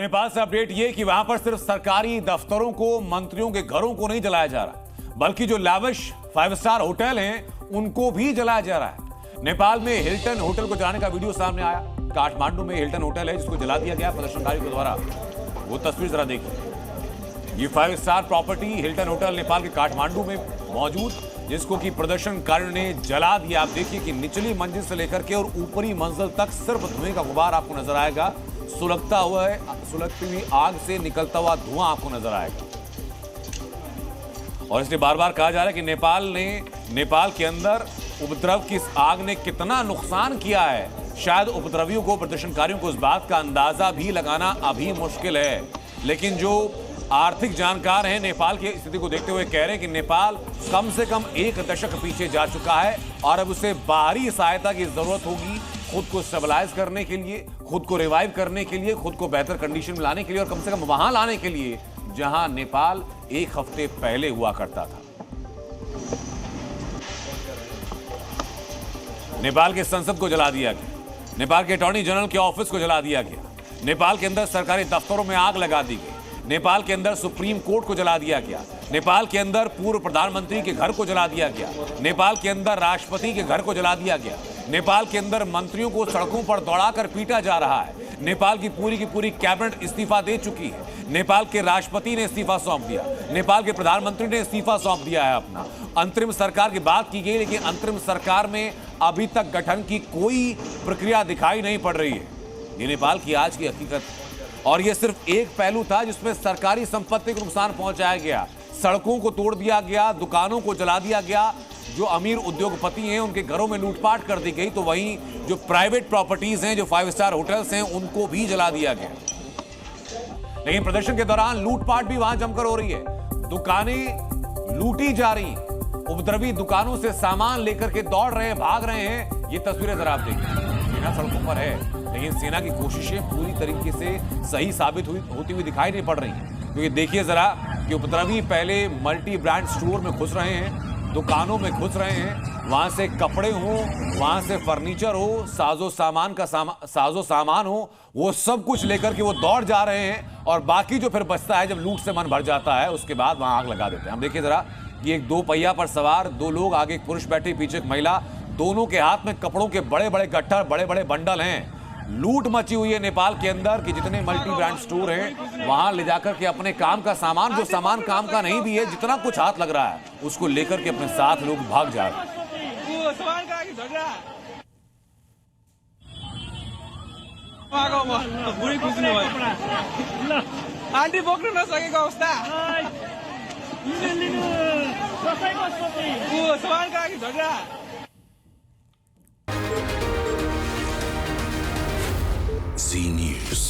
नेपाल से अपडेट ये कि वहां पर सिर्फ सरकारी दफ्तरों को, मंत्रियों के घरों को नहीं जलाया जा रहा, बल्कि जो लाविश 5 स्टार होटल हैं उनको भी जलाया जा रहा है। नेपाल में हिल्टन होटल को जलाने का वीडियो सामने आया। काठमांडू में हिल्टन होटल है जिसको जला दिया गया प्रदर्शनकारियों के द्वारा। वो तस्वीर जरा देखिए। ये 5 star property Hilton hotel Nepal के काठमांडू में मौजूद, जिसको कि प्रदर्शनकारियों ने जला दिया। आप देखिए कि निचली मंजिल से लेकर के और ऊपरी मंजिल तक सिर्फ धुएं का गुबार आपको नजर आएगा। सुलगती हुई आग से निकलता हुआ धुआं आपको नजर आएगा। और इसलिए बार बार कहा जा रहा है कि नेपाल के अंदर उपद्रव की इस आग ने कितना नुकसान किया है, शायद उपद्रवियों को, प्रदर्शनकारियों को इस बात का अंदाजा भी लगाना अभी मुश्किल है। लेकिन जो आर्थिक जानकार हैं नेपाल की स्थिति को देखते हुए कह रहे हैं कि नेपाल कम से कम 1 दशक पीछे जा चुका है और अब उसे बाहरी सहायता की जरूरत होगी, खुद को स्टेबलाइज करने के लिए, खुद को रिवाइव करने के लिए, खुद को बेहतर कंडीशन में लाने के लिए और कम से कम वहां लाने के लिए जहां नेपाल 1 हफ्ते पहले हुआ करता था। नेपाल के संसद को जला दिया गया, नेपाल के अटॉर्नी जनरल के ऑफिस को जला दिया गया, नेपाल के अंदर सरकारी दफ्तरों में आग लगा दी गई, नेपाल के अंदर सुप्रीम कोर्ट को जला दिया गया, नेपाल के अंदर पूर्व प्रधानमंत्री के घर को जला दिया गया, नेपाल के अंदर राष्ट्रपति के घर को जला दिया गया, नेपाल के अंदर मंत्रियों को सड़कों पर दौड़ाकर पीटा जा रहा है, नेपाल की पूरी कैबिनेट इस्तीफा दे चुकी है, नेपाल के राष्ट्रपति ने इस्तीफा सौंप दिया, नेपाल के प्रधानमंत्री ने इस्तीफा सौंप दिया है अपना। अंतरिम सरकार की बात की गई, लेकिन अंतरिम सरकार में अभी तक गठन की कोई प्रक्रिया दिखाई नहीं पड़ रही है। ये नेपाल की आज की हकीकत। और ये सिर्फ एक पहलू था जिसमें सरकारी संपत्ति को नुकसान पहुंचाया गया, सड़कों को तोड़ दिया गया, दुकानों को जला दिया गया, जो अमीर उद्योगपति हैं उनके घरों में लूटपाट कर दी गई, तो वहीं जो प्राइवेट प्रॉपर्टीज हैं, जो 5 स्टार होटल्स हैं, उनको भी जला दिया गया। लेकिन प्रदर्शन के दौरान लूटपाट भी वहां जमकर हो रही है, दुकानें लूटी जा रही हैं, उपद्रवी दुकानों से सामान लेकर के दौड़ रहे हैं, भाग रहे हैं। ये तस्वीरें जरा आप देखिए। सेना सड़कों पर है, लेकिन सेना की कोशिशें पूरी तरीके से सही साबित होती हुई दिखाई नहीं पड़ रही हैं, क्योंकि देखिए जरा कि उपद्रवी पहले मल्टी ब्रांड स्टोर में घुस रहे हैं, दुकानों में घुस रहे हैं, वहां से कपड़े हो, वहां से फर्नीचर हो, साजो सामान हो, वो सब कुछ लेकर के वो दौड़ जा रहे हैं। और बाकी जो फिर बचता है, जब लूट से मन भर जाता है, उसके बाद वहां आग लगा देते हैं। हम देखिए जरा कि एक 2 पहिया पर सवार 2 लोग, आगे एक पुरुष बैठे, पीछे एक महिला, दोनों के हाथ में कपड़ों के बड़े बड़े गट्ठर, बड़े बड़े बंडल हैं। लूट मची हुई है नेपाल के अंदर कि जितने मल्टी ब्रांड स्टोर हैं, वहां ले जाकर के अपने काम का सामान, जो सामान काम का नहीं भी है, जितना कुछ हाथ लग रहा है, उसको लेकर के अपने साथ लोग भाग जा रहे हैं। आन्टी बोक्न नसकेको अवस्था, सामान का झगडा। Z News.